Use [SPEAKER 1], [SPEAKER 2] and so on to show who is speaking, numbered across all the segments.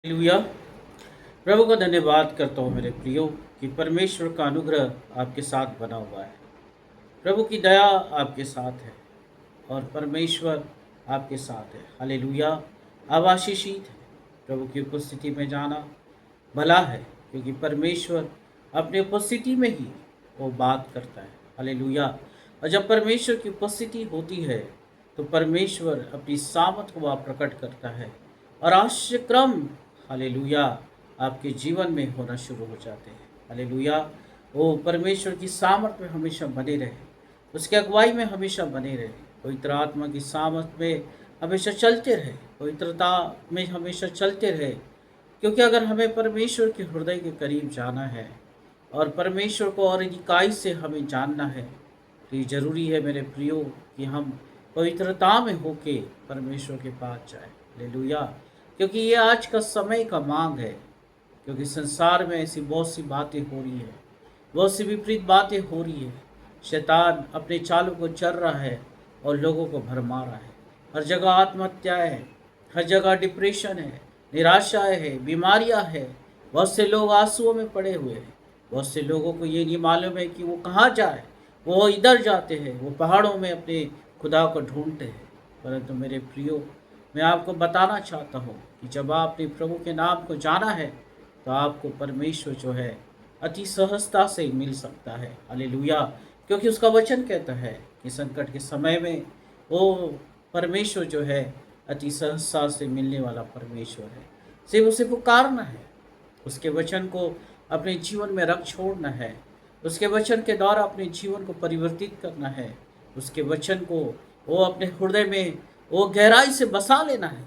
[SPEAKER 1] Hallelujah. प्रभु का धन्यवाद करता हूँ मेरे प्रियो कि परमेश्वर का अनुग्रह आपके साथ बना हुआ है। प्रभु की दया आपके साथ है और परमेश्वर आपके साथ है। हालेलुया। आप आशीषित है। प्रभु की उपस्थिति में जाना भला है, क्योंकि परमेश्वर अपनी उपस्थिति में ही वो बात करता है। हालेलुया। और जब परमेश्वर की उपस्थिति होती है तो परमेश्वर अपनी सामर्थ को वह प्रकट करता है और आश्चर्यक्रम हालेलुया आपके जीवन में होना शुरू हो जाते हैं। हालेलुया। वो परमेश्वर की सामर्थ में हमेशा बने रहे, उसके अगुवाई में हमेशा बने रहे, पवित्र आत्मा की सामर्थ में हमेशा चलते रहे, पवित्रता में हमेशा चलते रहे। क्योंकि अगर हमें परमेश्वर के हृदय के करीब जाना है और परमेश्वर को और इकाई से हमें जानना है, तो ये जरूरी है मेरे प्रियो कि हम पवित्रता में होके परमेश्वर के पास जाए। हालेलुया। क्योंकि ये आज का समय का मांग है, क्योंकि संसार में ऐसी बहुत सी बातें हो रही है, बहुत सी विपरीत बातें हो रही है। शैतान अपने चालों को चल रहा है और लोगों को भरमा रहा है। हर जगह आत्महत्याएं है, हर जगह डिप्रेशन है, निराशाएं है, बीमारियां है। बहुत से लोग आंसुओं में पड़े हुए हैं। बहुत से लोगों को ये नहीं मालूम है कि वो कहाँ जाए। वो इधर जाते हैं, वो पहाड़ों में अपने खुदा को ढूंढते हैं। परंतु मेरे प्रियो, मैं आपको बताना चाहता हूँ कि जब आपने प्रभु के नाम को जाना है तो आपको परमेश्वर जो है अति सहजता से मिल सकता है। हालेलुया। क्योंकि उसका वचन कहता है कि संकट के समय में वो परमेश्वर जो है अति सहजता से मिलने वाला परमेश्वर है। सिर्फ उसे पुकारना है, उसके वचन को अपने जीवन में रख छोड़ना है, उसके वचन के द्वारा अपने जीवन को परिवर्तित करना है, उसके वचन को वो अपने हृदय में वो गहराई से बसा लेना है,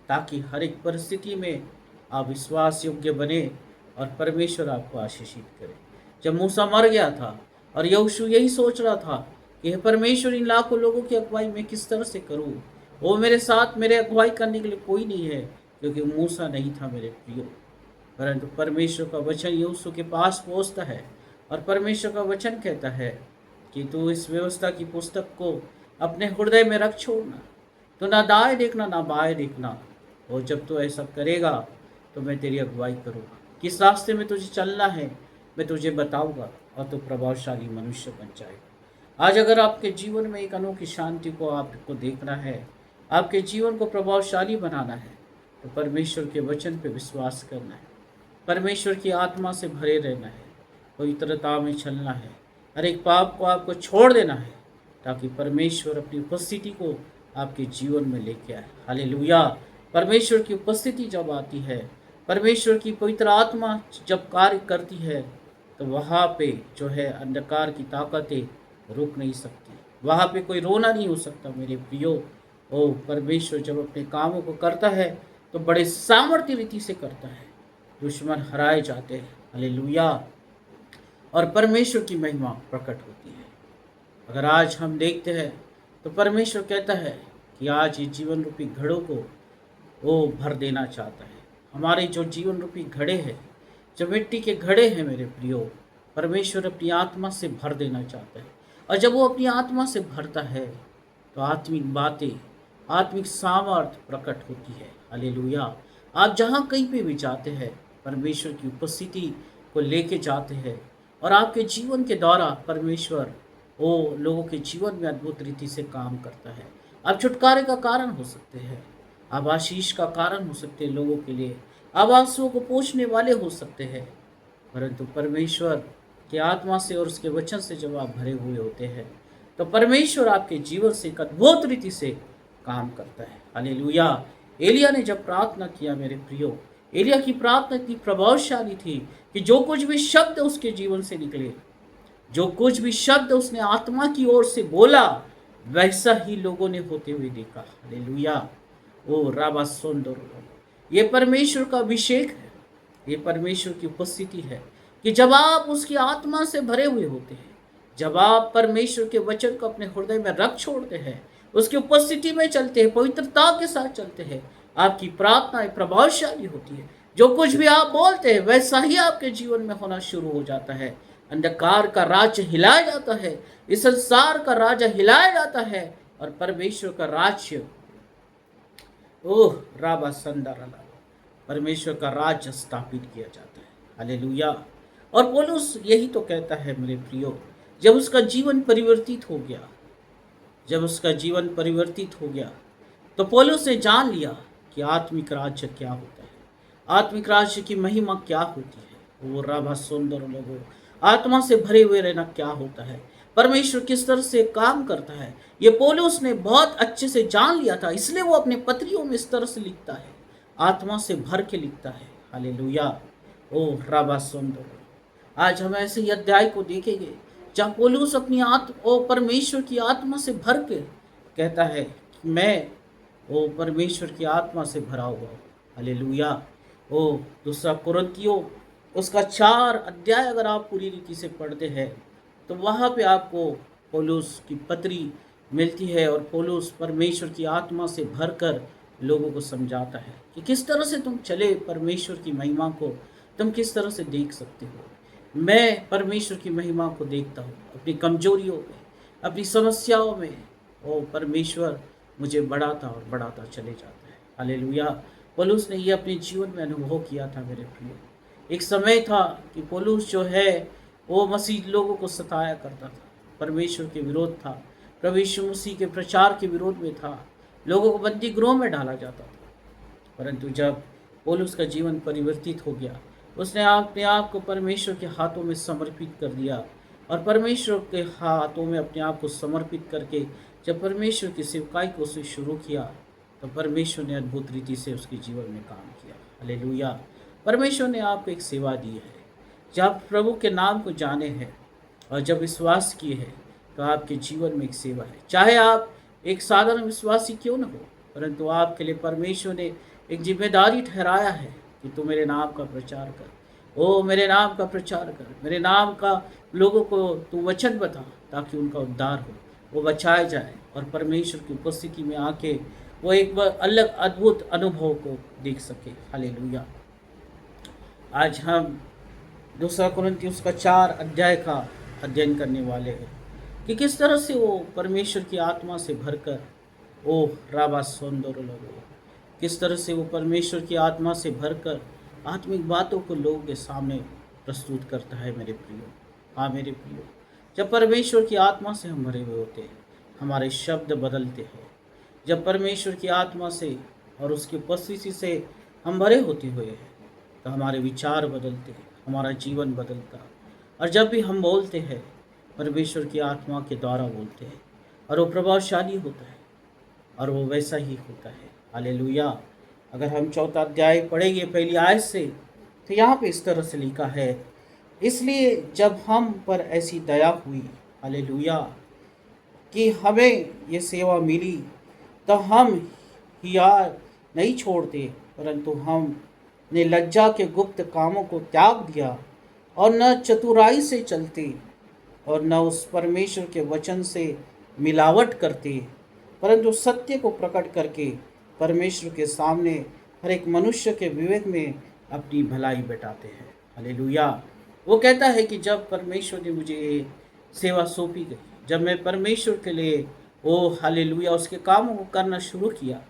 [SPEAKER 1] ताकि हर एक परिस्थिति में आप विश्वास योग्य बने और परमेश्वर आपको आशीषित करे। जब मूसा मर गया था और यहोशू यही सोच रहा था कि हे परमेश्वर, इन लाखों लोगों की अगुवाई मैं किस तरह से करूं, वो मेरे साथ मेरे अगुवाई करने के लिए कोई नहीं है, क्योंकि मूसा नहीं था मेरे प्रियो। परंतु परमेश्वर का वचन यहोशू के पास पहुंचता है और परमेश्वर का वचन कहता है कि तू इस व्यवस्था की पुस्तक को अपने हृदय में रख छोड़ना, तो ना दाएं देखना ना बाएं देखना, और जब तू ऐसा करेगा तो मैं तेरी अगुवाई करूँगा। किस रास्ते में तुझे चलना है मैं तुझे बताऊंगा और तू प्रभावशाली मनुष्य बन जाएगा। आज अगर आपके जीवन में एक अनोखी शांति को आपको देखना है, आपके जीवन को प्रभावशाली बनाना है, तो परमेश्वर के वचन पे विश्वास करना है, परमेश्वर की आत्मा से भरे रहना है, पवित्रता में चलना है, हर एक पाप को आपको छोड़ देना है, ताकि परमेश्वर अपनी उपस्थिति को आपके जीवन में लेके आए। हालेलुया। परमेश्वर की उपस्थिति जब आती है, परमेश्वर की पवित्र आत्मा जब कार्य करती है, तो वहाँ पे जो है अंधकार की ताकतें रुक नहीं सकती, वहाँ पे कोई रोना नहीं हो सकता मेरे प्रियो। ओ परमेश्वर जब अपने कामों को करता है तो बड़े सामर्थ्य रीति से करता है, दुश्मन हराए जाते हैं। हालेलुया। और परमेश्वर की महिमा प्रकट होती है। अगर आज हम देखते हैं तो परमेश्वर कहता है कि आज ये जीवन रूपी घड़ों को वो भर देना चाहता है। हमारे जो जीवन रूपी घड़े हैं, जो मिट्टी के घड़े हैं मेरे प्रियो, परमेश्वर अपनी आत्मा से भर देना चाहता है। और जब वो अपनी आत्मा से भरता है तो आत्मिक बातें, आत्मिक सामर्थ प्रकट होती है। हालेलुया। आप जहाँ कहीं पे भी जाते हैं, परमेश्वर की उपस्थिति को लेके जाते हैं और आपके जीवन के द्वारा परमेश्वर वो लोगों के जीवन में अद्भुत रीति से काम करता है। आप छुटकारे का कारण हो सकते हैं, आप आशीष का कारण हो सकते हैं लोगों के लिए, आप आंसुओं को पोंछने वाले हो सकते हैं। परंतु परमेश्वर के आत्मा से और उसके वचन से जब आप भरे हुए होते हैं तो परमेश्वर आपके जीवन से एक अद्भुत रीति से काम करता है। हालेलुया। एलिया ने जब प्रार्थना किया मेरे प्रियो, एलिया की प्रार्थना इतनी प्रभावशाली थी कि जो कुछ भी शब्द उसके जीवन से निकले, जो कुछ भी शब्द उसने आत्मा की ओर से बोला, वैसा ही लोगों ने होते हुए देखा। हालेलुया। ओ राबा सुंदर, ये परमेश्वर का अभिषेक है, ये परमेश्वर की उपस्थिति है कि जब आप उसकी आत्मा से भरे हुए होते हैं, जब आप परमेश्वर के वचन को अपने हृदय में रख छोड़ते हैं, उसकी उपस्थिति में चलते हैं, पवित्रता के साथ चलते हैं, आपकी प्रार्थनाएं प्रभावशाली होती है। जो कुछ भी आप बोलते हैं वैसा ही आपके जीवन में होना शुरू हो जाता है। अंधकार का राज्य हिलाया जाता है, इस संसार का राजा हिलाया जाता है और परमेश्वर का राज्य ओह राबा संदर परमेश्वर का राज्य स्थापित किया जाता है। हालेलुया। और पौलुस यही तो कहता है मेरे प्रियो, जब उसका जीवन परिवर्तित हो गया, जब उसका जीवन परिवर्तित हो गया, तो पौलुस ने जान लिया कि आत्मिक राज्य क्या होता है, आत्मिक राज्य की महिमा क्या होती है। वो राभा सुंदर लोगों, आत्मा से भरे हुए रहना क्या होता है, परमेश्वर किस तरह से काम करता है, ये पौलुस ने बहुत अच्छे से जान लिया था। इसलिए वो अपने पत्रियों में इस तरह से लिखता है, आत्मा से भर के लिखता है। हालेलुया। ओ राभा सुंदर, आज हम ऐसे ही अध्याय को देखेंगे जहाँ पौलुस अपनी आत्मा ओ परमेश्वर की आत्मा से भर के कहता है कि मैं ओ परमेश्वर की आत्मा से भरा हुआ हूँ। हालेलुया। ओ दूसरा कुरिन्थियों उसका 4 अध्याय अगर आप पूरी रीति से पढ़ते हैं तो वहाँ पे आपको पौलुस की पत्री मिलती है, और पौलुस परमेश्वर की आत्मा से भरकर लोगों को समझाता है कि किस तरह से तुम चले, परमेश्वर की महिमा को तुम किस तरह से देख सकते हो। मैं परमेश्वर की महिमा को देखता हूँ अपनी कमजोरियों में, अपनी समस्याओं में। ओ परमेश्वर मुझे बढ़ाता और बढ़ाता चले जाता है। हालेलुया। पौलुस ने ये अपने जीवन में अनुभव किया था मेरे प्रिय। एक समय था कि पौलुस जो है वो मसीह लोगों को सताया करता था, परमेश्वर के विरोध था, प्रभु यीशु मसीह के प्रचार के विरोध में था, लोगों को बंदी गृह में डाला जाता था। परंतु जब पौलुस का जीवन परिवर्तित हो गया, उसने अपने आप को परमेश्वर के हाथों में समर्पित कर दिया, और परमेश्वर के हाथों में अपने आप को समर्पित करके जब परमेश्वर की सेवकाई को उसने शुरू किया, तो परमेश्वर ने अद्भुत रीति से उसके जीवन में काम किया। हालेलुया। परमेश्वर ने आपको एक सेवा दी है, जब आप प्रभु के नाम को जाने हैं और जब विश्वास किए हैं, तो आपके जीवन में एक सेवा है। चाहे आप एक साधारण विश्वासी क्यों न हो, परंतु आपके लिए परमेश्वर ने एक जिम्मेदारी ठहराया है कि तू मेरे नाम का प्रचार कर। ओ मेरे नाम का प्रचार कर, मेरे नाम का लोगों को तू वचन बता, ताकि उनका उद्धार हो, वो बचाए जाए और परमेश्वर की उपस्थिति में आके वो एक बार अलग अद्भुत अनुभव को देख सके। हालेलुया। आज हम दूसरा कुरिन्थियों उसका 4 अध्याय का अध्ययन करने वाले हैं कि किस तरह से वो परमेश्वर की आत्मा से भरकर ओ राबा सौंदर्य लोगो, किस तरह से वो परमेश्वर की आत्मा से भरकर आत्मिक बातों को लोगों के सामने प्रस्तुत करता है मेरे प्रियो। हाँ मेरे प्रियो, जब परमेश्वर की आत्मा से हम भरे हुए होते हैं, हमारे शब्द बदलते हैं। जब परमेश्वर की आत्मा से और उसकी उपस्थिति से हम भरे होते हुए हैं, तो हमारे विचार बदलते हैं, हमारा जीवन बदलता है। और जब भी हम बोलते हैं, परमेश्वर की आत्मा के द्वारा बोलते हैं, और वो प्रभावशाली होता है, और वो वैसा ही होता है। हालेलुया। अगर हम 4 अध्याय पढ़ेंगे पहली आयत से, तो यहाँ पे इस तरह से लिखा है, इसलिए जब हम पर ऐसी दया हुई, हालेलुया, कि हमें ये सेवा मिली, तो हम हियार नहीं छोड़ते, परंतु हमने लज्जा के गुप्त कामों को त्याग दिया, और न चतुराई से चलते, और न उस परमेश्वर के वचन से मिलावट करते, परंतु सत्य को प्रकट करके परमेश्वर के सामने हर एक मनुष्य के विवेक में अपनी भलाई बैठाते हैं। हालेलुया। वो कहता है कि जब परमेश्वर ने मुझे ये सेवा सौंपी गई, जब मैं परमेश्वर के लिए ओ हालेलुया उसके कामों को करना शुरू किया,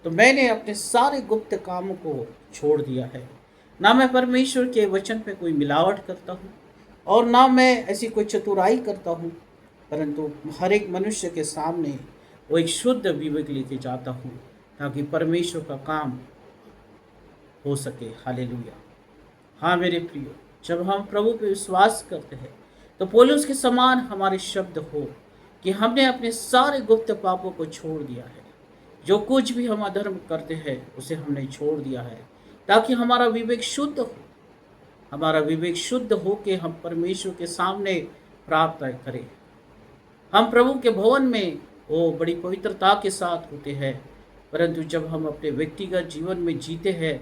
[SPEAKER 1] तो मैंने अपने सारे गुप्त कामों को छोड़ दिया है। ना मैं परमेश्वर के वचन पे कोई मिलावट करता हूँ, और ना मैं ऐसी कोई चतुराई करता हूँ, परंतु हर एक मनुष्य के सामने वो एक शुद्ध विवेक लेके जाता हूँ, ताकि परमेश्वर का काम हो सके। हालेलुया। हाँ मेरे प्रियो, जब हम प्रभु पे विश्वास करते हैं, तो पौलुस के समान हमारे शब्द हो कि हमने अपने सारे गुप्त पापों को छोड़ दिया है। जो कुछ भी हम अधर्म करते हैं उसे हमने छोड़ दिया है, ताकि हमारा विवेक शुद्ध हो, हमारा विवेक शुद्ध हो के हम परमेश्वर के सामने प्रार्थना करें। हम प्रभु के भवन में वो बड़ी पवित्रता के साथ होते हैं, परंतु जब हम अपने व्यक्तिगत जीवन में जीते हैं,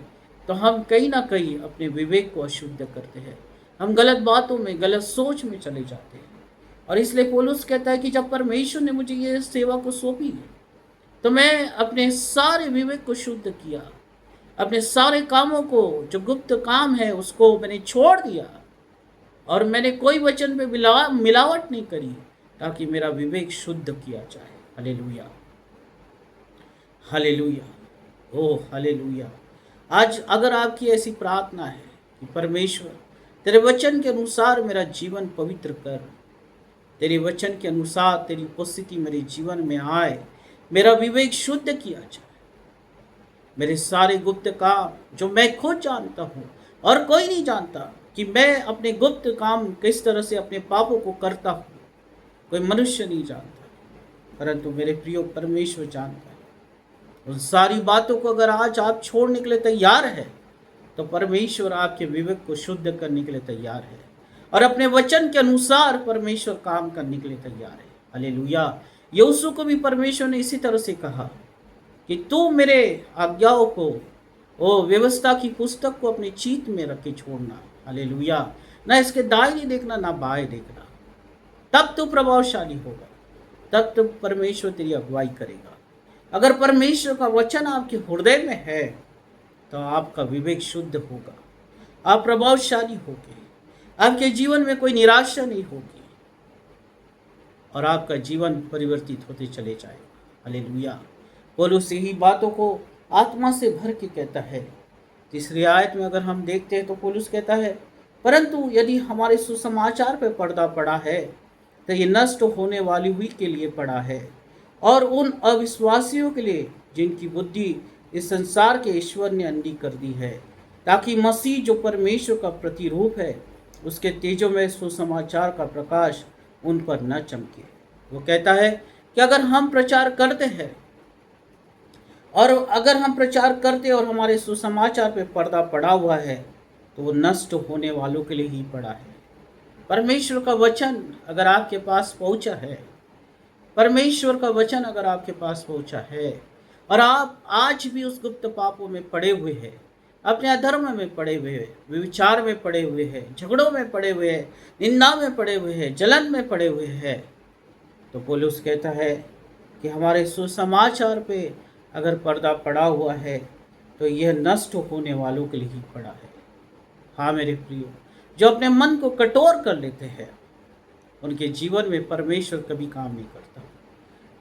[SPEAKER 1] तो हम कहीं ना कहीं अपने विवेक को अशुद्ध करते हैं। हम गलत बातों में, गलत सोच में चले जाते हैं। और इसलिए पौलुस कहता है कि जब परमेश्वर ने मुझे ये सेवा को सौंपी, तो मैं अपने सारे विवेक को शुद्ध किया, अपने सारे कामों को, जो गुप्त काम है उसको मैंने छोड़ दिया, और मैंने कोई वचन पे मिलावट नहीं करी, ताकि मेरा विवेक शुद्ध किया जाए। हालेलुया। हालेलुया। ओ हालेलुया। आज अगर आपकी ऐसी प्रार्थना है कि परमेश्वर तेरे वचन के अनुसार मेरा जीवन पवित्र कर, तेरे वचन के अनुसार तेरी उपस्थिति मेरे जीवन में आए, मेरा विवेक शुद्ध किया जाए, मेरे सारे गुप्त काम जो मैं खुद जानता हूँ और कोई नहीं जानता कि मैं अपने गुप्त काम किस तरह से अपने पापों को करता हूँ, कोई मनुष्य नहीं जानता, परंतु मेरे प्रिय परमेश्वर जानता है। उन सारी बातों को अगर आज आप छोड़ने के लिए तैयार है तो परमेश्वर आपके विवेक को शुद्ध करने के लिए तैयार है और अपने वचन के अनुसार परमेश्वर काम करने के लिए तैयार है। हालेलुया। यहोशू को भी परमेश्वर ने इसी तरह से कहा कि तू मेरे आज्ञाओं को, ओ व्यवस्था की पुस्तक को अपने चित्त में रख के छोड़ना। हालेलुया। ना इसके दाहिने देखना ना बाएं देखना, तब तू प्रभावशाली होगा, तब तो परमेश्वर तेरी अगुवाई करेगा। अगर परमेश्वर का वचन आपके हृदय में है तो आपका विवेक शुद्ध होगा, आप प्रभावशाली होगे, आपके जीवन में कोई निराशा नहीं होगी और आपका जीवन परिवर्तित होते चले जाएगा। हालेलुया। पौलुस यही बातों को आत्मा से भर के कहता है। तीसरी आयत में अगर हम देखते हैं तो पौलुस कहता है, परंतु यदि हमारे सुसमाचार पर पर्दा पड़ा है तो ये नष्ट होने वाली हुई के लिए पड़ा है और उन अविश्वासियों के लिए जिनकी बुद्धि इस संसार के ईश्वर ने अंधी कर दी है, ताकि मसीह जो परमेश्वर का प्रतिरूप है उसके तेजों में सुसमाचार का प्रकाश उन पर न चमके। वो कहता है कि अगर हम प्रचार करते हैं और हमारे सुसमाचार पे पर्दा पड़ा हुआ है तो वो नष्ट होने वालों के लिए ही पड़ा है। परमेश्वर का वचन अगर आपके पास पहुंचा है, परमेश्वर का वचन अगर आपके पास पहुंचा है और आप आज भी उस गुप्त पापों में पड़े हुए हैं, अपने अधर्म में पड़े हुए हैं, विचार में पड़े हुए हैं, झगड़ों में पड़े हुए हैं, निंदा में पड़े हुए हैं, जलन में पड़े हुए हैं, तो पौलुस कहता है कि हमारे सुसमाचार पे अगर पर्दा पड़ा हुआ है तो यह नष्ट होने वालों के लिए ही पड़ा है। हाँ मेरे प्रियो, जो अपने मन को कठोर कर लेते हैं उनके जीवन में परमेश्वर कभी काम नहीं करता,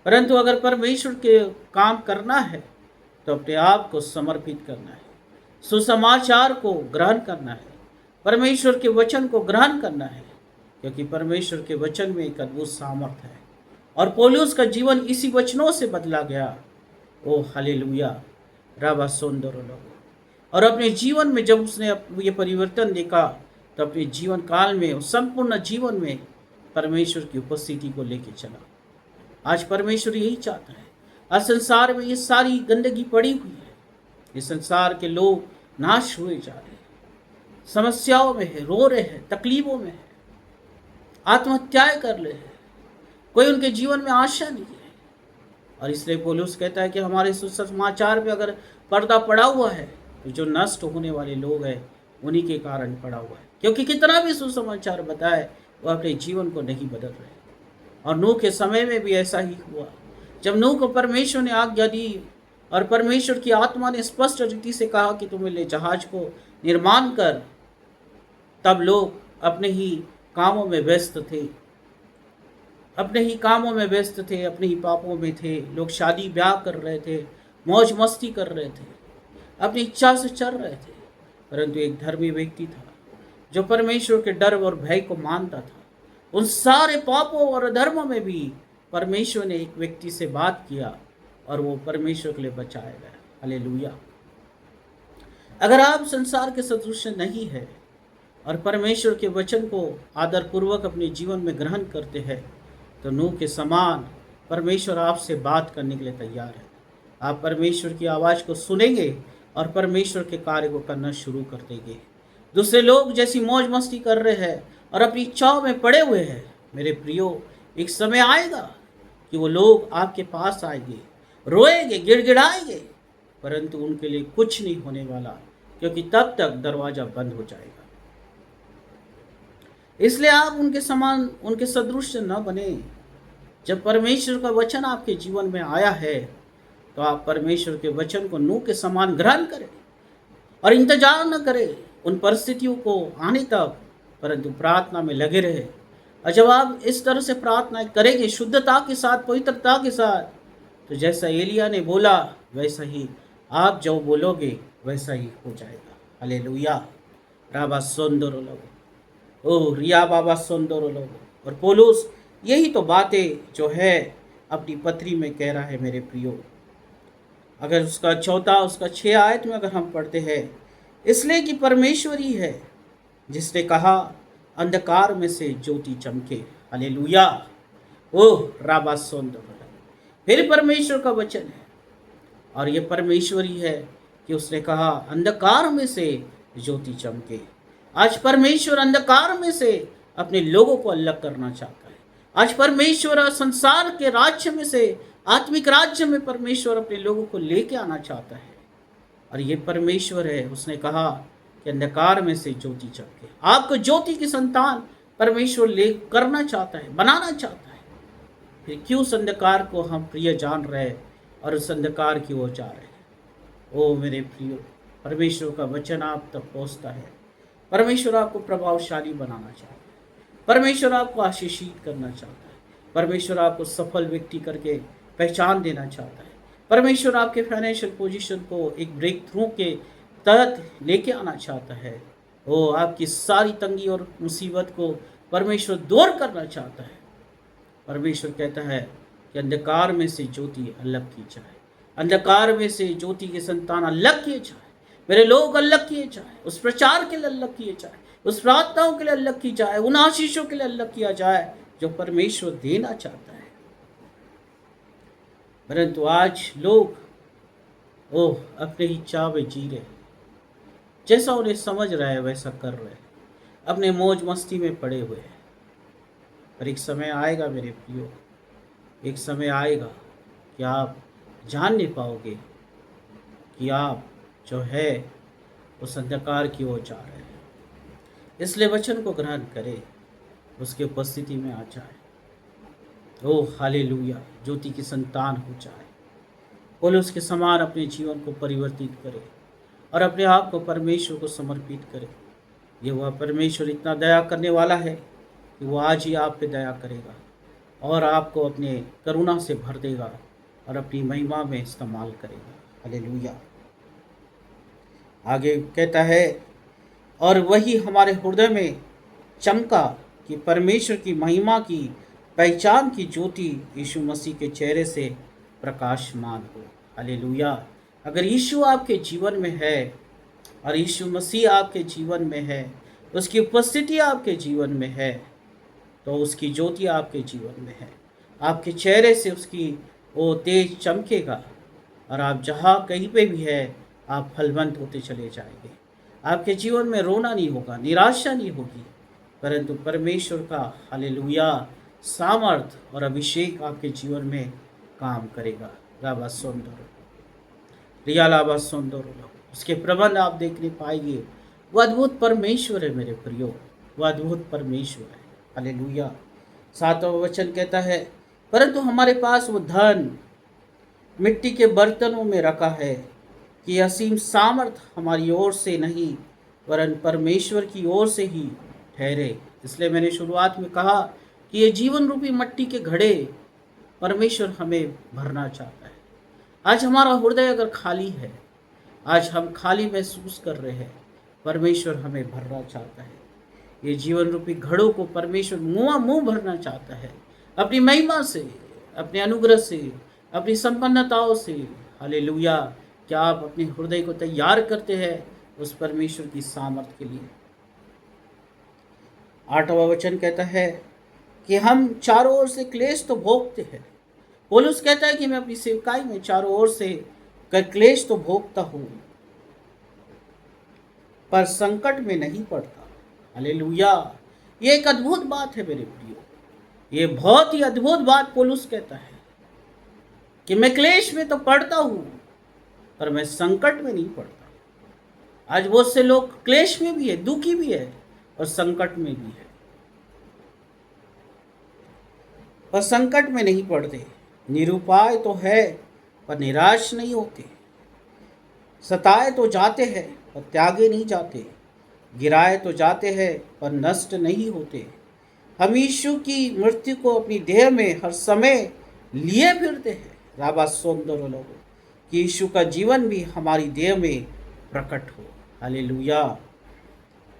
[SPEAKER 1] परंतु अगर परमेश्वर के काम करना है तो अपने आप को समर्पित करना है, सुसमाचार को ग्रहण करना है, परमेश्वर के वचन को ग्रहण करना है, क्योंकि परमेश्वर के वचन में एक अद्भुत सामर्थ्य है और पौलुस का जीवन इसी वचनों से बदला गया। ओ हालेलुया। राबा सुंदर। और अपने जीवन में जब उसने ये परिवर्तन देखा तो अपने जीवन काल में, संपूर्ण जीवन में परमेश्वर की उपस्थिति को लेके चला। आज परमेश्वर यही चाहता है। आज संसार में ये सारी गंदगी पड़ी हुई है, ये संसार के लोग नाश हुए जा रहे हैं, समस्याओं में है, रो रहे हैं, तकलीफों में है, आत्महत्याएं कर रहे हैं, कोई उनके जीवन में आशा नहीं है। और इसलिए पौलुस कहता है कि हमारे सुसमाचार पे अगर पर्दा पड़ा हुआ है तो जो नष्ट होने वाले लोग हैं उन्हीं के कारण पड़ा हुआ है, क्योंकि कितना भी सुसमाचार बताए वो अपने जीवन को नहीं बदल रहे। और नूह के समय में भी ऐसा ही हुआ। जब नूह को परमेश्वर ने आज्ञा दी और परमेश्वर की आत्मा ने स्पष्ट रीति से कहा कि तुम ले जहाज को निर्माण कर, तब लोग अपने ही कामों में व्यस्त थे, अपने ही पापों में थे। लोग शादी ब्याह कर रहे थे, मौज मस्ती कर रहे थे, अपनी इच्छा से चल रहे थे। परंतु एक धर्मी व्यक्ति था जो परमेश्वर के डर और भय को मानता था। उन सारे पापों और अधर्मों में भी परमेश्वर ने एक व्यक्ति से बात किया और वो परमेश्वर के लिए बचाया गया। हालेलुया। अगर आप संसार के सदृश नहीं है और परमेश्वर के वचन को आदरपूर्वक अपने जीवन में ग्रहण करते हैं तो नूह के समान परमेश्वर आपसे बात करने के लिए तैयार है। आप परमेश्वर की आवाज़ को सुनेंगे और परमेश्वर के कार्य को करना शुरू कर देंगे। दूसरे लोग जैसी मौज मस्ती कर रहे हैं और अपनी इच्छाओं में पड़े हुए हैं, मेरे प्रियो, एक समय आएगा कि वो लोग आपके पास आएंगे, रोएंगे, गिड़गिड़ाएंगे, परंतु उनके लिए कुछ नहीं होने वाला, क्योंकि तब तक दरवाजा बंद हो जाएगा। इसलिए आप उनके समान, उनके सदृश न बने। जब परमेश्वर का वचन आपके जीवन में आया है तो आप परमेश्वर के वचन को नूह के समान ग्रहण करें और इंतजार न करें उन परिस्थितियों को आने तक, परंतु प्रार्थना में लगे रहे। और जब आप इस तरह से प्रार्थना करेंगे शुद्धता के साथ, पवित्रता के साथ, तो जैसा एलिया ने बोला वैसा ही आप जो बोलोगे वैसा ही हो जाएगा। हालेलुया। राबा सुंदर लोगो, ओ रिया बाबा सुंदर लोगो। और पौलुस यही तो बातें जो है अपनी पत्री में कह रहा है मेरे प्रियो। अगर उसका चौथा उसका 6 आयत में अगर हम पढ़ते हैं, इसलिए कि परमेश्वर ही है जिसने कहा अंधकार में से ज्योति चमके। हालेलुया। ओह राबा सुंदर। फिर परमेश्वर का वचन है और ये परमेश्वर ही है कि उसने कहा अंधकार में से ज्योति चमके। आज परमेश्वर अंधकार में से अपने लोगों को अलग करना चाहता है। आज परमेश्वर संसार के राज्य में से आत्मिक राज्य में परमेश्वर अपने लोगों को लेके आना चाहता है। और ये परमेश्वर है, उसने कहा कि अंधकार में से ज्योति चमके। आपको ज्योति की संतान परमेश्वर ले करना चाहता है, बनाना चाहता है। फिर क्यों उस अंधकार को हम प्रिय जान रहे और उस अंधकार की ओर जा रहे हैं? ओ मेरे प्रियो, परमेश्वर का वचन आप तक पहुंचता है। परमेश्वर आपको प्रभावशाली बनाना चाहता है। परमेश्वर आपको आशीषित करना चाहता है। परमेश्वर आपको सफल व्यक्ति करके पहचान देना चाहता है। परमेश्वर आपके फाइनेंशियल पोजीशन को एक ब्रेक थ्रू के तहत लेके आना चाहता है। वो आपकी सारी तंगी और मुसीबत को परमेश्वर दूर करना चाहता है। परमेश्वर कहता है कि अंधकार में से ज्योति अलग की जाए, अंधकार में से ज्योति की संतान अलग किए जाए, मेरे लोग अलग किए जाए, उस प्रचार के लिए अलग किए जाए, उस प्रार्थनाओं के लिए अलग की जाए, उन आशीषों के लिए अलग किया जाए जो परमेश्वर देना चाहता है। परंतु आज लोग अपने ही चाव में जी रहे, जैसा उन्हें समझ रहा है वैसा कर रहे हैं, अपने मौज मस्ती में पड़े हुए हैं। पर एक समय आएगा मेरे प्रियो, एक समय आएगा कि आप जान नहीं पाओगे कि आप जो है उस अंधकार की ओर जा रहे हैं। इसलिए वचन को ग्रहण करें, उसकी उपस्थिति में आ जाए। ओ हालेलुया, ज्योति की संतान हो जाए, पौलुस के समान अपने जीवन को परिवर्तित करे और अपने आप को परमेश्वर को समर्पित करे। ये वह परमेश्वर इतना दया करने वाला है कि वो आज ही आप पे दया करेगा और आपको अपने करुणा से भर देगा और अपनी महिमा में इस्तेमाल करेगा। हालेलुया। आगे कहता है, और वही हमारे हृदय में चमका कि परमेश्वर की महिमा की पहचान की ज्योति यीशु मसीह के चेहरे से प्रकाशमान हो। हालेलुया। अगर यीशु आपके जीवन में है और यीशु मसीह आपके जीवन में है, उसकी उपस्थिति आपके जीवन में है, तो उसकी ज्योति आपके जीवन में है। आपके चेहरे से उसकी वो तेज चमकेगा और आप जहाँ कहीं पे भी है आप फलवंत होते चले जाएंगे। आपके जीवन में रोना नहीं होगा, निराशा नहीं होगी, परंतु परमेश्वर का हालेलुया सामर्थ और अभिषेक आपके जीवन में काम करेगा। लाबा सुंदर रिया लाबा सुंदर, उसके प्रबंध आप देखने पाएंगे। वो अद्भुत परमेश्वर है मेरे प्रियो, वो अद्भुत परमेश्वर है। हालेलुया। 7वां वचन कहता है, परंतु हमारे पास वो धन मिट्टी के बर्तनों में रखा है कि असीम सामर्थ हमारी ओर से नहीं वरन परमेश्वर की ओर से ही ठहरे। इसलिए मैंने शुरुआत में कहा कि ये जीवन रूपी मिट्टी के घड़े परमेश्वर हमें भरना चाहता है। आज हमारा हृदय अगर खाली है, आज हम खाली महसूस कर रहे हैं, परमेश्वर हमें भरना चाहता है। ये जीवन रूपी घड़ों को परमेश्वर मुंह भरना चाहता है, अपनी महिमा से, अपने अनुग्रह से, अपनी संपन्नताओं से। हालेलुया। क्या आप अपने हृदय को तैयार करते हैं उस परमेश्वर की सामर्थ के लिए? 8वां वचन कहता है कि हम चारों ओर से क्लेश तो भोगते हैं। पौलुस कहता है कि मैं अपनी सेवकाई में चारों ओर से क्लेश तो भोगता हूं, पर संकट में नहीं पड़ता। हालेलुया। ये एक अद्भुत बात है मेरे प्रियो, ये बहुत ही अद्भुत बात पौलुस कहता है कि मैं क्लेश में तो पड़ता हूं पर मैं संकट में नहीं पड़ता। आज बहुत से लोग क्लेश में भी है, दुखी भी है और संकट में भी है, पर संकट में नहीं पड़ते। निरुपाय तो है पर निराश नहीं होते, सताए तो जाते हैं पर त्यागे नहीं जाते, गिराए तो जाते हैं पर नष्ट नहीं होते। हम यीशु की मृत्यु को अपनी देह में हर समय लिए फिरते हैं। राबा सुंदर लोगों कि यीशु का जीवन भी हमारी देह में प्रकट हो। हालेलुया।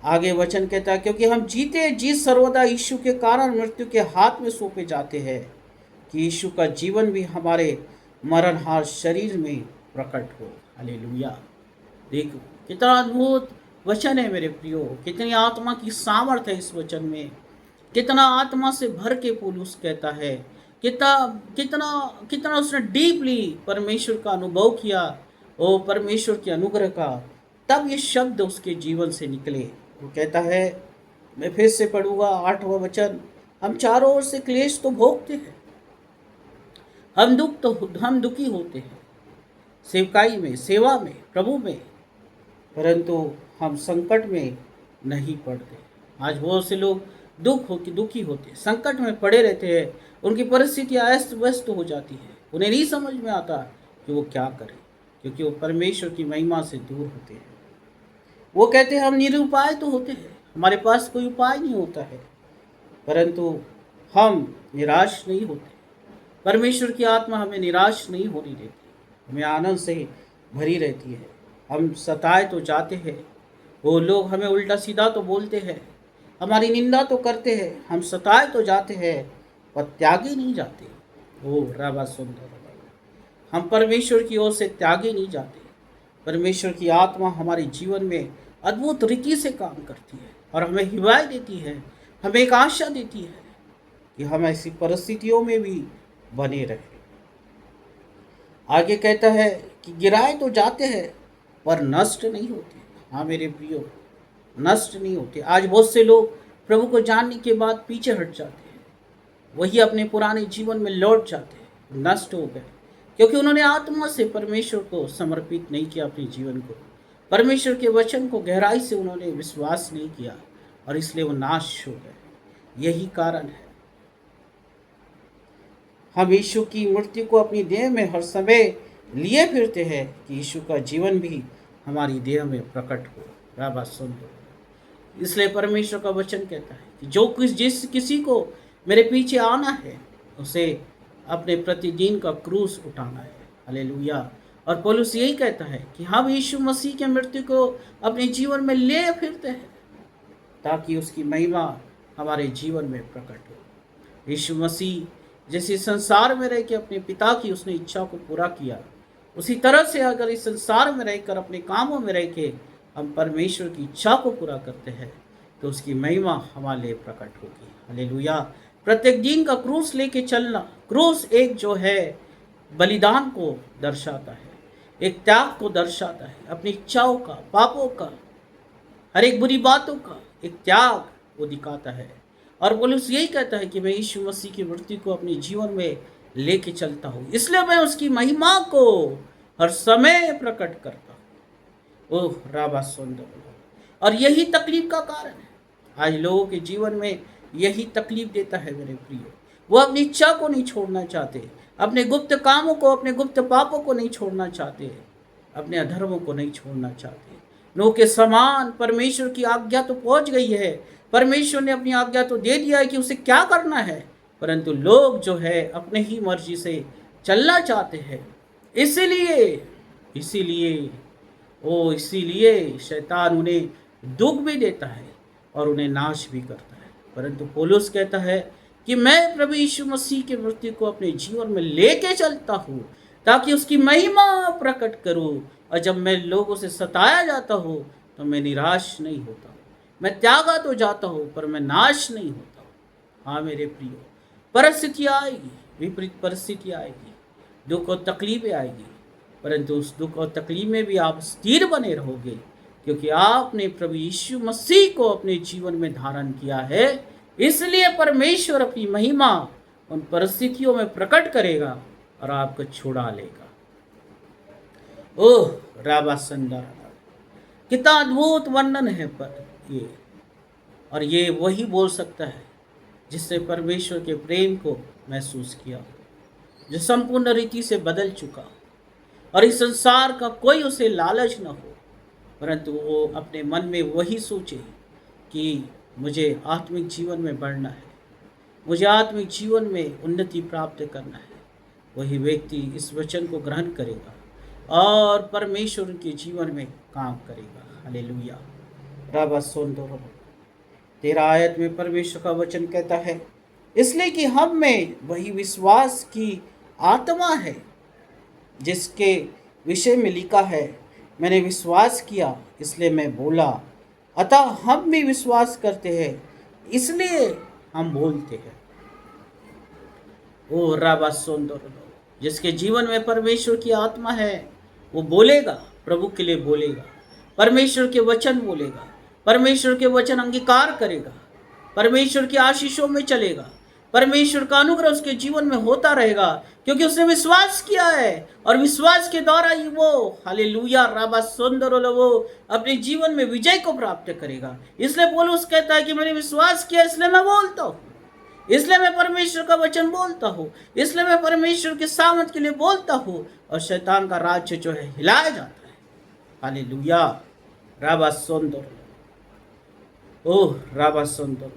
[SPEAKER 1] आगे वचन कहता है, क्योंकि हम जीते जी सर्वदा यीशु के कारण मृत्यु के हाथ में सौंपे जाते हैं, कि यीशु का जीवन भी हमारे मरणहार शरीर में प्रकट हो। हालेलुया। देखो कितना अद्भुत वचन है मेरे प्रियो, कितनी आत्मा की सामर्थ है इस वचन में, कितना आत्मा से भर के पौलुस कहता है, कितना कितना कितना उसने डीपली परमेश्वर का अनुभव किया, ओ परमेश्वर के अनुग्रह का, तब ये शब्द उसके जीवन से निकले। वो कहता है, मैं फिर से पढ़ूंगा 8वां वचन, हम चारों ओर से क्लेश तो भोगते हैं, हम दुखी होते हैं, सेवकाई में, सेवा में, प्रभु में, परंतु हम संकट में नहीं पड़ते। आज बहुत से लोग दुखी होते, संकट में पड़े रहते हैं, उनकी परिस्थितियाँ अस्त व्यस्त हो जाती है, उन्हें नहीं समझ में आता कि वो क्या करें, क्योंकि वो परमेश्वर की महिमा से दूर होते हैं। वो कहते हैं हम निरुपाय तो होते हैं, हमारे पास कोई उपाय नहीं होता है, परंतु हम निराश नहीं होते। परमेश्वर की आत्मा हमें निराश नहीं होने देती, हमें आनंद से भरी रहती है। हम सताए तो जाते हैं, वो लोग हमें उल्टा सीधा तो बोलते हैं, हमारी निंदा तो करते हैं, हम सताए तो जाते हैं पर त्यागे नहीं जाते। ओ राबा सुंदर, हम परमेश्वर की ओर से त्यागे नहीं जाते। परमेश्वर की आत्मा हमारे जीवन में अद्भुत रीति से काम करती है और हमें हिदायत देती है, हमें एक आशा देती है कि हम ऐसी परिस्थितियों में भी बने रहे। आगे कहता है कि गिराए तो जाते हैं पर नष्ट नहीं होते। हाँ मेरे प्रियो, नष्ट नहीं होते। आज बहुत से लोग प्रभु को जानने के बाद पीछे हट जाते हैं, वही अपने पुराने जीवन में लौट जाते हैं, नष्ट हो गए, क्योंकि उन्होंने आत्मा से परमेश्वर को समर्पित नहीं किया अपने जीवन को, परमेश्वर के वचन को गहराई से उन्होंने विश्वास नहीं किया और इसलिए वो नाश हो गए। यही कारण है हम यीशु की मूर्ति को अपनी देह में हर समय लिए फिरते हैं कि यीशु का जीवन भी हमारी देह में प्रकट हो। राबा सुन दो। इसलिए परमेश्वर का वचन कहता है कि जो किसी को मेरे पीछे आना है उसे अपने प्रतिदिन का क्रूस उठाना है। हालेलुया। और पौलुस यही कहता है कि हम यीशु मसीह के मृत्यु को अपने जीवन में ले फिरते हैं ताकि उसकी महिमा हमारे जीवन में प्रकट हो। यीशु मसीह जैसे संसार में रह के अपने पिता की उसने इच्छा को पूरा किया, उसी तरह से अगर इस संसार में रहकर अपने कामों में रह के हम परमेश्वर की इच्छा को पूरा करते हैं तो उसकी महिमा हमारे लिए प्रकट होगी। हालेलुया। प्रत्येक दिन का क्रूस लेके चलना, क्रूस एक जो है बलिदान को दर्शाता है, एक त्याग को दर्शाता है, अपनी इच्छाओं का, पापों का, हर एक बुरी बातों का एक त्याग वो दिखाता है। और पौलुस यही कहता है कि मैं यीशु मसीह की मृत्यु को अपने जीवन में लेके चलता हूँ, इसलिए मैं उसकी महिमा को हर समय प्रकट करता हूँ। ओह राबा सुंदर। और यही तकलीफ का कारण है, आज लोगों के जीवन में यही तकलीफ देता है मेरे प्रियो। वो अपनी इच्छा को नहीं छोड़ना चाहते, अपने गुप्त कामों को, अपने गुप्त पापों को नहीं छोड़ना चाहते, अपने अधर्मों को नहीं छोड़ना चाहते। नूह के समान परमेश्वर की आज्ञा तो पहुंच गई है, परमेश्वर ने अपनी आज्ञा तो दे दिया है कि उसे क्या करना है, परंतु लोग जो है अपने ही मर्जी से चलना चाहते हैं। इसीलिए शैतान उन्हें दुख भी देता है और उन्हें नाश भी करता है। परंतु पौलुस कहता है कि मैं प्रभु यीशु मसीह के मृत्यु को अपने जीवन में लेके चलता हूँ ताकि उसकी महिमा प्रकट करूँ। और जब मैं लोगों से सताया जाता हूँ तो मैं निराश नहीं होता, मैं त्यागा तो जाता हूँ पर मैं नाश नहीं होता। हाँ मेरे प्रियो, परिस्थितियाँ आएगी, विपरीत परिस्थितियाँ आएगी, दुख और तकलीफें आएगी, परंतु उस दुख और तकलीफ में भी आप स्थिर बने रहोगे क्योंकि आपने प्रभु यीशु मसीह को अपने जीवन में धारण किया है। इसलिए परमेश्वर अपनी महिमा उन परिस्थितियों में प्रकट करेगा और आपको छुड़ा लेगा। ओह राबा संदर, कितना अद्भुत वर्णन है पर ये। और ये वही बोल सकता है जिसने परमेश्वर के प्रेम को महसूस किया, जो संपूर्ण रीति से बदल चुका और इस संसार का कोई उसे लालच न हो, परंतु वो अपने मन में वही सोचे कि मुझे आत्मिक जीवन में बढ़ना है, मुझे आत्मिक जीवन में उन्नति प्राप्त करना है। वही व्यक्ति इस वचन को ग्रहण करेगा, और परमेश्वर उनके जीवन में काम करेगा। हालेलुया। राबा सोंदो। 13 आयत में परमेश्वर का वचन कहता है, इसलिए कि हम में वही विश्वास की आत्मा है जिसके विषय में लिखा है, मैंने विश्वास किया इसलिए मैं बोला। अतः हम भी विश्वास करते हैं इसलिए हम बोलते हैं। ओ राबा सुंदर, जिसके जीवन में परमेश्वर की आत्मा है वो बोलेगा, प्रभु के लिए बोलेगा, परमेश्वर के वचन बोलेगा, परमेश्वर के वचन अंगीकार करेगा, परमेश्वर की आशीषों में चलेगा, परमेश्वर का अनुग्रह उसके जीवन में होता रहेगा, क्योंकि उसने विश्वास किया है और विश्वास के द्वारा ही वो हालेलुया राबा सुंदर वो अपने जीवन में विजय को प्राप्त करेगा। इसलिए पौलुस कहता है कि मैंने विश्वास किया इसलिए मैं बोलता हूँ, इसलिए मैं परमेश्वर का वचन बोलता हूँ, इसलिए मैं परमेश्वर के सामर्थ के लिए बोलता हूँ और शैतान का राज्य जो है हिलाया जाता है। हालेलुया राबा सुंदर। ओह राबा सुंदर,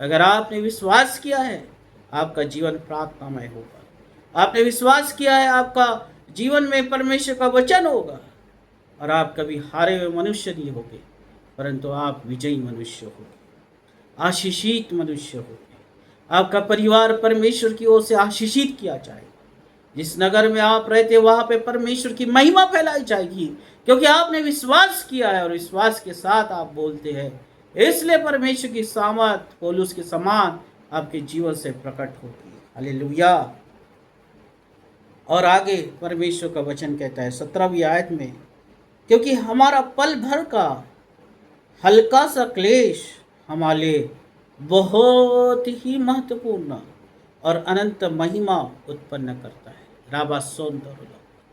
[SPEAKER 1] अगर आपने विश्वास किया है आपका जीवन प्रार्थनामय होगा, आपने विश्वास किया है आपका जीवन में परमेश्वर का वचन होगा और आप कभी हारे हुए मनुष्य नहीं होगे, परंतु आप विजयी मनुष्य होगे, आशीषित मनुष्य होगे। आपका परिवार परमेश्वर की ओर से आशीषित किया जाएगा। जिस नगर में आप रहते वहां पे परमेश्वर की महिमा फैलाई जाएगी, क्योंकि आपने विश्वास किया है और विश्वास के साथ आप बोलते हैं। इसलिए परमेश्वर की सामर्थ पौलुस के समान आपके जीवन से प्रकट होगी। हालेलुया। और आगे परमेश्वर का वचन कहता है 17वीं आयत में, क्योंकि हमारा पल भर का हल्का सा क्लेश हमारे लिए बहुत ही महत्वपूर्ण और अनंत महिमा उत्पन्न करता है। राबा सोंदर,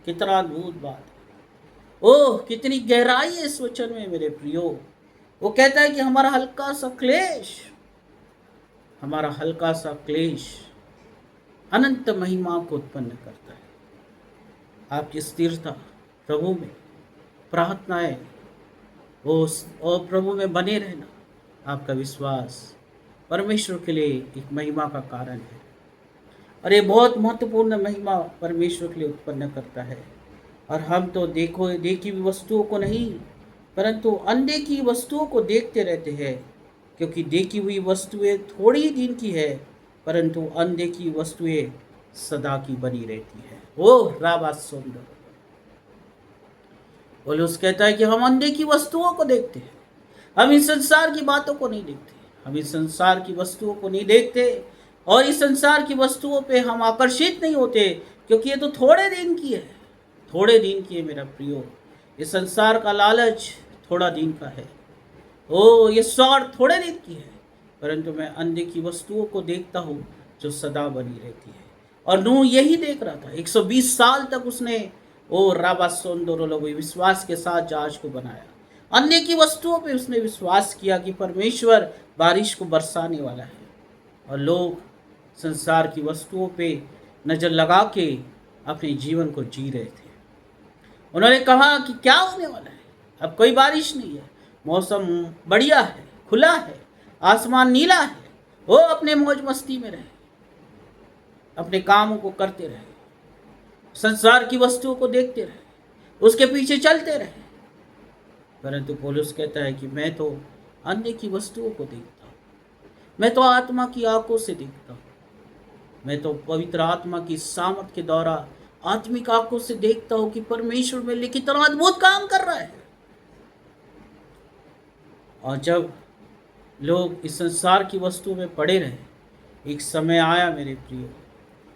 [SPEAKER 1] कितना अद्भुत बात है। ओह कितनी गहराई है इस वचन में मेरे प्रियो। वो कहता है कि हमारा हल्का सा क्लेश अनंत महिमा को उत्पन्न करता है। आपकी स्थिरता प्रभु में, प्रार्थनाएं और प्रभु में बने रहना, आपका विश्वास परमेश्वर के लिए एक महिमा का कारण है और ये बहुत महत्वपूर्ण महिमा परमेश्वर के लिए उत्पन्न करता है। और हम तो देखी हुई वस्तुओं को नहीं परंतु अनदेखी वस्तुओं को देखते रहते हैं, क्योंकि देखी हुई वस्तुएं थोड़ी दिन की है परंतु अनदेखी वस्तुएं सदा की बनी रहती है। ओह राबा सुंदर। पौलुस कहता है कि हम अनदेखी वस्तुओं को देखते हैं, हम इस संसार की बातों को नहीं देखते, हम इस संसार की वस्तुओं को नहीं देखते और इस संसार की वस्तुओं पे हम आकर्षित नहीं होते, क्योंकि ये तो थोड़े दिन की है मेरा प्रियो। इस संसार का लालच थोड़ा दिन का है, ओ ये स्वार्थ थोड़े दिन की है, परंतु मैं अनदेखी वस्तुओं को देखता हूँ जो सदा बनी रहती है। और नूह यही देख रहा था, 120 साल तक उसने ओ राबा सोंदोरो विश्वास के साथ जहाज को बनाया। अनदेखी वस्तुओं पे उसने विश्वास किया कि परमेश्वर बारिश को बरसाने वाला है, और लोग संसार की वस्तुओं पे नज़र लगा के अपने जीवन को जी रहे थे। उन्होंने कहा कि क्या होने वाला है, अब कोई बारिश नहीं है, मौसम बढ़िया है, खुला है, आसमान नीला है, वो अपने मौज मस्ती में रहे, अपने कामों को करते रहे, संसार की वस्तुओं को देखते रहे, उसके पीछे चलते रहे। परंतु पौलुस कहता है कि मैं तो अनदेखी वस्तुओं को देखता हूँ, मैं तो आत्मा की आंखों से देखता हूँ, मैं तो पवित्र आत्मा की सामर्थ के द्वारा आत्मिक आंखों से देखता हूँ कि परमेश्वर मेरे लिए कितना अद्भुत काम कर रहा है। और जब लोग इस संसार की वस्तुओं में पड़े रहे, एक समय आया मेरे प्रियो,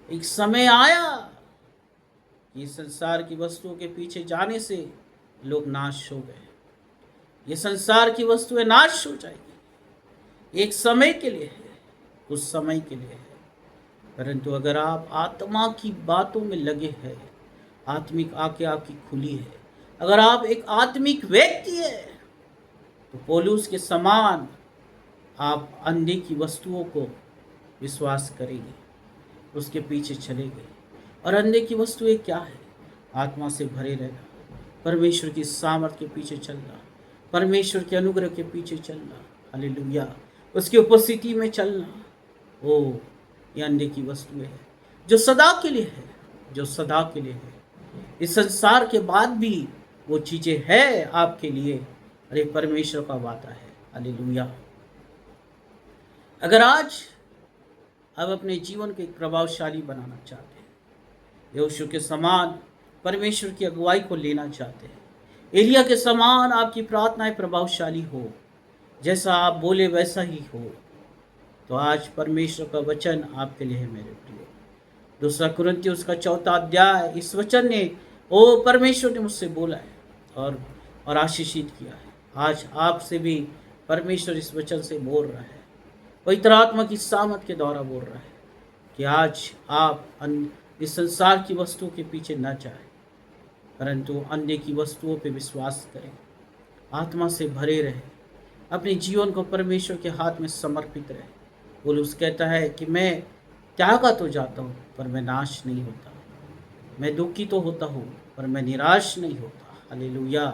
[SPEAKER 1] एक समय आया कि इस संसार की वस्तुओं के पीछे जाने से लोग नाश हो गए। ये संसार की वस्तुएं नाश हो जाएगी, एक समय के लिए है, कुछ समय के लिए है, परंतु अगर आप आत्मा की बातों में लगे हैं, आत्मिक आंखें आपकी खुली है, अगर आप एक आत्मिक व्यक्ति है, तो पौलुस के समान आप अनदेखी वस्तुओं को विश्वास करेंगे, उसके पीछे चलेंगे। और अनदेखी वस्तुएं क्या है? आत्मा से भरे रहना, परमेश्वर की सामर्थ के पीछे चलना, परमेश्वर के अनुग्रह के पीछे चलना, हालेलुया, उसकी उपस्थिति में चलना। ओ ये अनदेखी वस्तुएं है जो सदा के लिए है, जो सदा के लिए है। इस संसार के बाद भी वो चीज़ें है आपके लिए। अरे परमेश्वर का वादा है। हालेलुया। अगर आज आप अपने जीवन को एक प्रभावशाली बनाना चाहते हैं, यहोशू के समान परमेश्वर की अगुवाई को लेना चाहते हैं, एलिया के समान आपकी प्रार्थनाएं प्रभावशाली हो, जैसा आप बोले वैसा ही हो, तो आज परमेश्वर का वचन आपके लिए है मेरे प्रिय। 2 उसका 4 अध्याय, इस वचन ने परमेश्वर ने मुझसे बोला है और आशीषित किया है। आज आपसे भी परमेश्वर इस वचन से बोल रहा है, पवित्र आत्मा की सामर्थ के द्वारा बोल रहा है कि आज आप इस संसार की वस्तुओं के पीछे न जाए, परंतु अन्य की वस्तुओं पे विश्वास करें, आत्मा से भरे रहे, अपने जीवन को परमेश्वर के हाथ में समर्पित रहे। पौलुस कहता है कि मैं त्यागा तो जाता हूँ पर मैं नाश नहीं होता, मैं दुखी तो होता हूँ पर मैं निराश नहीं होता। हालेलुया।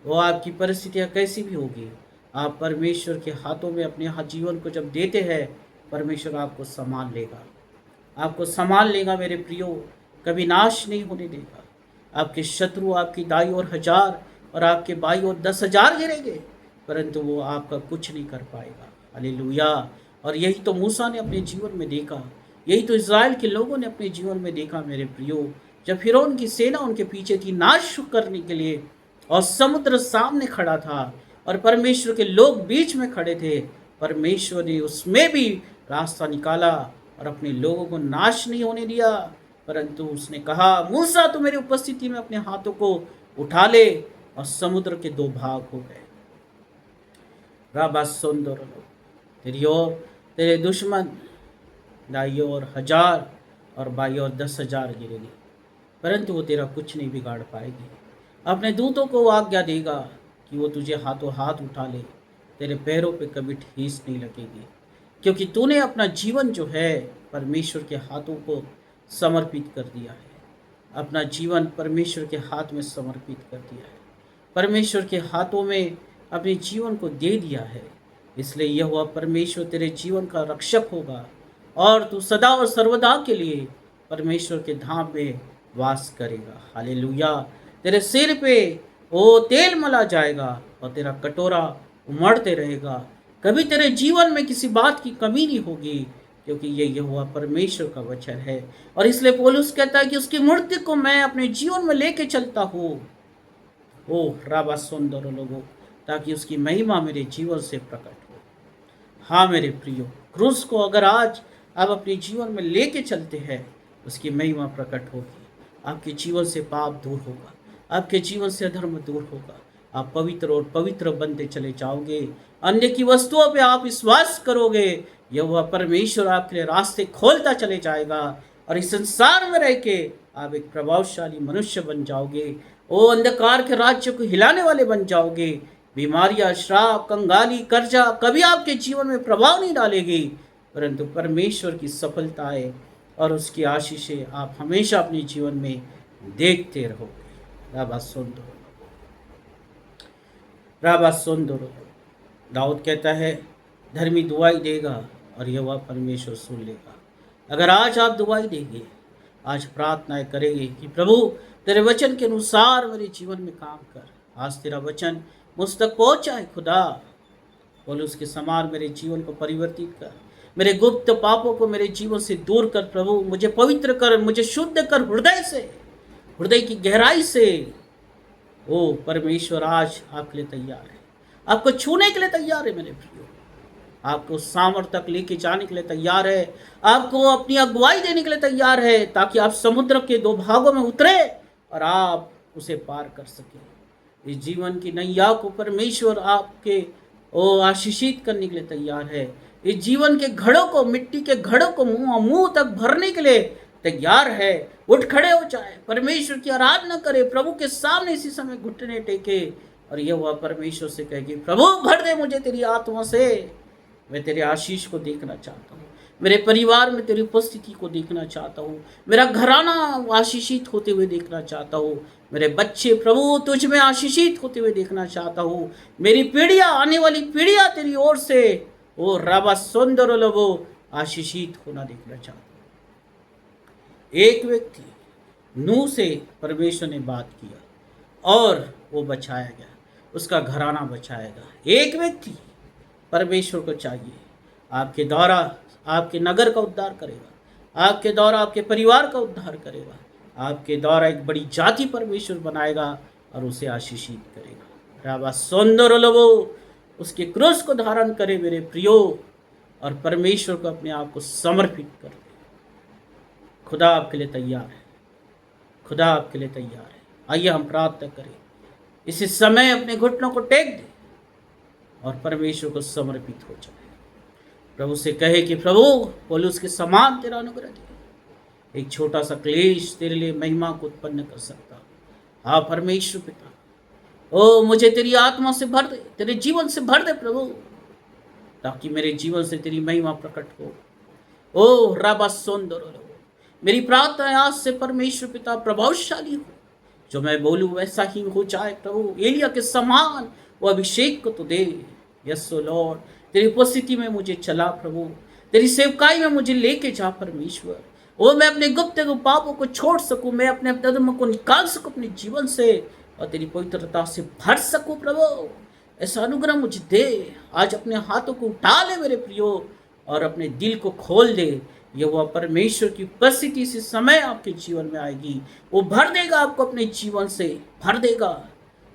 [SPEAKER 1] वो आपकी परिस्थितियाँ कैसी भी होगी, आप परमेश्वर के हाथों में अपने जीवन को जब देते हैं, परमेश्वर आपको संभाल लेगा, आपको संभाल लेगा मेरे प्रियो, कभी नाश नहीं होने देगा। आपके शत्रु आपकी दाई ओर 1000 और आपके बाई ओर 10,000 गिरेंगे, परंतु वो आपका कुछ नहीं कर पाएगा। हालेलुया। और यही तो मूसा ने अपने जीवन में देखा, यही तो इज़राइल के लोगों ने अपने जीवन में देखा मेरे प्रियो। जब फिरौन की सेना उनके पीछे थी नाश करने के लिए, और समुद्र सामने खड़ा था और परमेश्वर के लोग बीच में खड़े थे, परमेश्वर ने उसमें भी रास्ता निकाला और अपने लोगों को नाश नहीं होने दिया, परंतु उसने कहा, मूसा तू मेरी उपस्थिति में अपने हाथों को उठा ले, और समुद्र के 2 भाग हो गए। तेरी ओर तेरे दुश्मन दाई ओर 1000 और बाई ओर 10,000 गिरेंगे, परंतु वो तेरा कुछ नहीं बिगाड़ पाएगी। अपने दूतों को आज्ञा देगा कि वो तुझे हाथों हाथ उठा ले, तेरे पैरों पे कभी ठेस नहीं लगेगी, क्योंकि तूने अपना जीवन जो है परमेश्वर के हाथों को समर्पित कर दिया है। अपना जीवन परमेश्वर के हाथ में समर्पित कर दिया है, परमेश्वर के हाथों में अपने जीवन को दे दिया है। इसलिए यहोवा परमेश्वर तेरे जीवन का रक्षक होगा, और तू सदा और सर्वदा के लिए परमेश्वर के धाम में वास करेगा। हालेलुया। तेरे सिर पे तेल मला जाएगा और तेरा कटोरा उमड़ते रहेगा, कभी तेरे जीवन में किसी बात की कमी नहीं होगी, क्योंकि ये यहोवा परमेश्वर का वचन है। और इसलिए पौलुस कहता है कि उसकी मूर्ति को मैं अपने जीवन में लेके चलता हूँ, राबा सुंदर लोगों, ताकि उसकी महिमा मेरे जीवन से प्रकट हो। हाँ मेरे प्रियो, क्रूस को अगर आज आप अपने जीवन में लेके चलते हैं, उसकी महिमा प्रकट होगी, आपके जीवन से पाप दूर होगा, आपके जीवन से अधर्म दूर होगा, आप पवित्र और पवित्र बनते चले जाओगे। अन्य की वस्तुओं पे आप विश्वास करोगे, यहोवा परमेश्वर आपके लिए रास्ते खोलता चले जाएगा, और इस संसार में रह के आप एक प्रभावशाली मनुष्य बन जाओगे। अंधकार के राज्य को हिलाने वाले बन जाओगे। बीमारियां, श्राप, कंगाली, कर्जा कभी आपके जीवन में प्रभाव नहीं डालेगी, परंतु परमेश्वर की सफलताएं और उसकी आशीषें आप हमेशा अपने जीवन में देखते रहोगे। राबा सुंदर। दाऊद कहता है, धर्मी दुआई देगा और यहोवा परमेश्वर सुन लेगा। अगर आज आप दुआई देंगे, आज प्रार्थनाएं करेंगे कि प्रभु तेरे वचन के अनुसार मेरे जीवन में काम कर, आज तेरा वचन मुझ तक पहुँचाए खुदा, पौलुस के समान मेरे जीवन को परिवर्तित कर, मेरे गुप्त पापों को मेरे जीवन से दूर कर प्रभु, मुझे पवित्र कर, मुझे शुद्ध कर हृदय से, हृदय की गहराई से। परमेश्वर आज आपके लिए तैयार है, आपको छूने के लिए तैयार है मेरे प्रियो, आपको सामर्थ्य तक लेके जाने के लिए तैयार है, आपको अपनी अगुवाई देने के लिए तैयार है, ताकि आप समुद्र के 2 भागों में उतरे और आप उसे पार कर सके। इस जीवन की नैया को परमेश्वर आपके आशीषित करने के लिए तैयार है। इस जीवन के घड़ों को, मिट्टी के घड़ों को मुंह तक भरने के लिए तैयार है। उठ खड़े हो जाए, परमेश्वर की आराधना करे, प्रभु के सामने इसी समय घुटने टेके, और यह हुआ परमेश्वर से कहेगी, प्रभु भर दे मुझे तेरी आत्मा से, मैं तेरे आशीष को देखना चाहता हूँ, मेरे परिवार में तेरी उपस्थिति को देखना चाहता हूँ, मेरा घराना आशीषित होते हुए देखना चाहता हूँ, मेरे बच्चे प्रभु तुझ में आशीषित होते हुए देखना चाहता हूँ, मेरी पीढ़ियाँ, आने वाली पीढ़ियाँ तेरी ओर से राबा सुंदर लोगो आशीषित होना देखना चाहता हूँ। एक व्यक्ति नूह से परमेश्वर ने बात किया और वो बचाया गया, उसका घराना बचाया गया। एक व्यक्ति परमेश्वर को चाहिए, आपके द्वारा आपके नगर का उद्धार करेगा, आपके द्वारा आपके परिवार का उद्धार करेगा, आपके द्वारा एक बड़ी जाति परमेश्वर बनाएगा और उसे आशीषित करेगा। राबा सौंदर्य लोगो उसके क्रूस को धारण करे मेरे प्रियो, और परमेश्वर को अपने आप को समर्पित कर दे। खुदा आपके लिए तैयार है, खुदा आपके लिए तैयार है। आइए हम प्रार्थना करें, इसी समय अपने घुटनों को टेक दे और परमेश्वर को समर्पित हो जाए। प्रभु से कहे कि प्रभु पौलुस के समान तेरा अनुग्रह दे। एक छोटा सा क्लेश तेरे लिए महिमा को उत्पन्न कर सकता। हाँ परमेश्वर पिता, ओ मुझे तेरी आत्मा से भर दे, तेरे जीवन से भर दे प्रभु, ताकि मेरे जीवन से तेरी महिमा प्रकट हो। ओ राबा सोंदरो, मेरी प्रार्थना है आज से परमेश्वर पिता प्रभावशाली हो, जो मैं बोलूँ वैसा ही हो जाए प्रभु। एलिया के समान वो अभिषेक को तो दे। यस ओ लॉर्ड, तेरी उपस्थिति में मुझे चला प्रभु, तेरी सेवकाई में मुझे लेके जा परमेश्वर। ओ मैं अपने गुप्त पापों को छोड़ सकूं, मैं अपने धर्म को निकाल सकूं अपने जीवन से और तेरी पवित्रता से भर सकूं प्रभु। ऐसा अनुग्रह मुझे दे। आज अपने हाथों को उठा ले मेरे प्रियो और अपने दिल को खोल दे। यह वह परमेश्वर की उपस्थिति इसी समय आपके जीवन में आएगी, वो भर देगा आपको अपने जीवन से, भर देगा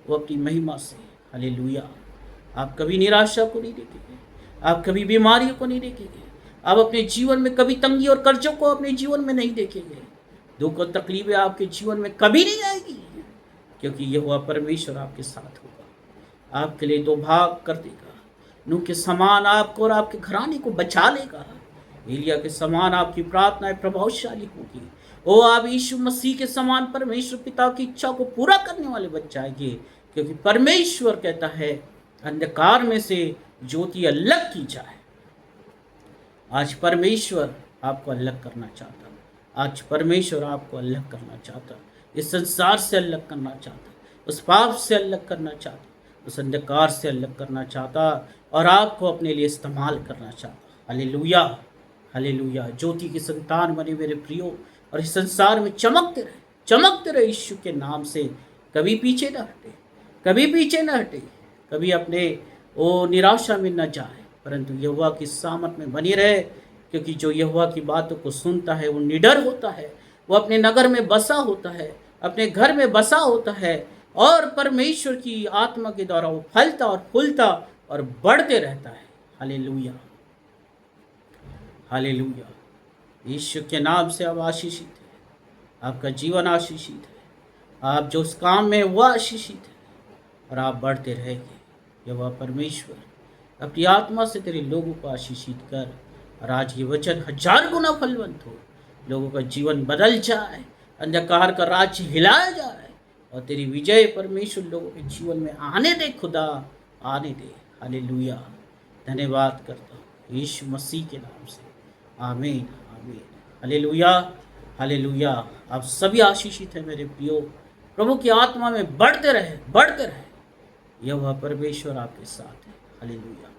[SPEAKER 1] वो अपनी महिमा से। हालेलुया। आप कभी निराशा को नहीं देखेंगे, आप कभी बीमारियों को नहीं देखेंगे, आप अपने जीवन में कभी तंगी और कर्जों को अपने जीवन में नहीं देखेंगे। दुख और तकलीफें आपके जीवन में कभी नहीं आएगी, क्योंकि यह हुआ परमेश्वर आपके साथ होगा, आपके लिए दो भाग कर देगा। नूह के समान आपको और आपके घराने को बचा लेगा। एलिया के समान आपकी प्रार्थनाएं प्रभावशाली होगी। ओ आप यीशु मसीह के समान परमेश्वर पिता की इच्छा को पूरा करने वाले बन जाएंगे, क्योंकि परमेश्वर कहता है अंधकार में से ज्योति अलग की जाए। आज परमेश्वर आपको अलग करना चाहता, आज परमेश्वर आपको अलग करना चाहता, इस संसार से अलग करना चाहता, उस पाप से अलग करना चाहता, उस अंधकार से अलग करना चाहता और आपको अपने लिए इस्तेमाल करना चाहता। Hallelujah, hallelujah. ज्योति की संतान बने मेरे प्रियो और इस संसार में चमकते रहे यीशु के नाम से। कभी पीछे न हटे, कभी पीछे न हटे, कभी अपने वो निराशा में न जाए, परंतु यहोवा की सामत में बनी रहे, क्योंकि जो यहोवा की बातों को सुनता है वो निडर होता है, वो अपने नगर में बसा होता है, अपने घर में बसा होता है और परमेश्वर की आत्मा के द्वारा वो फलता और फूलता और बढ़ते रहता है। Hallelujah, hallelujah. यीशु के नाम से आप आशीषित है, आपका जीवन आशीषित है, आप जो उस काम में वो आशीषित है और आप बढ़ते रहेंगे। यहोवा परमेश्वर अपनी आत्मा से तेरे लोगों को आशीषित कर और आज ये वचन 1000 गुना फलवंत हो, लोगों का जीवन बदल जाए, अंधकार का राज्य हिलाया जाए और तेरी विजय परमेश्वर लोगों के जीवन में आने दे, खुदा आने दे। हालेलुया। धन्यवाद करता हूँ यीशु मसीह के नाम से, आमीन, आमीन। Hallelujah, hallelujah. आप सभी आशीषित हैं मेरे प्रियो, प्रभु की आत्मा में बढ़ते रहे, बढ़ते रहे। यह परमेश्वर आपके साथ है। हालेलुया।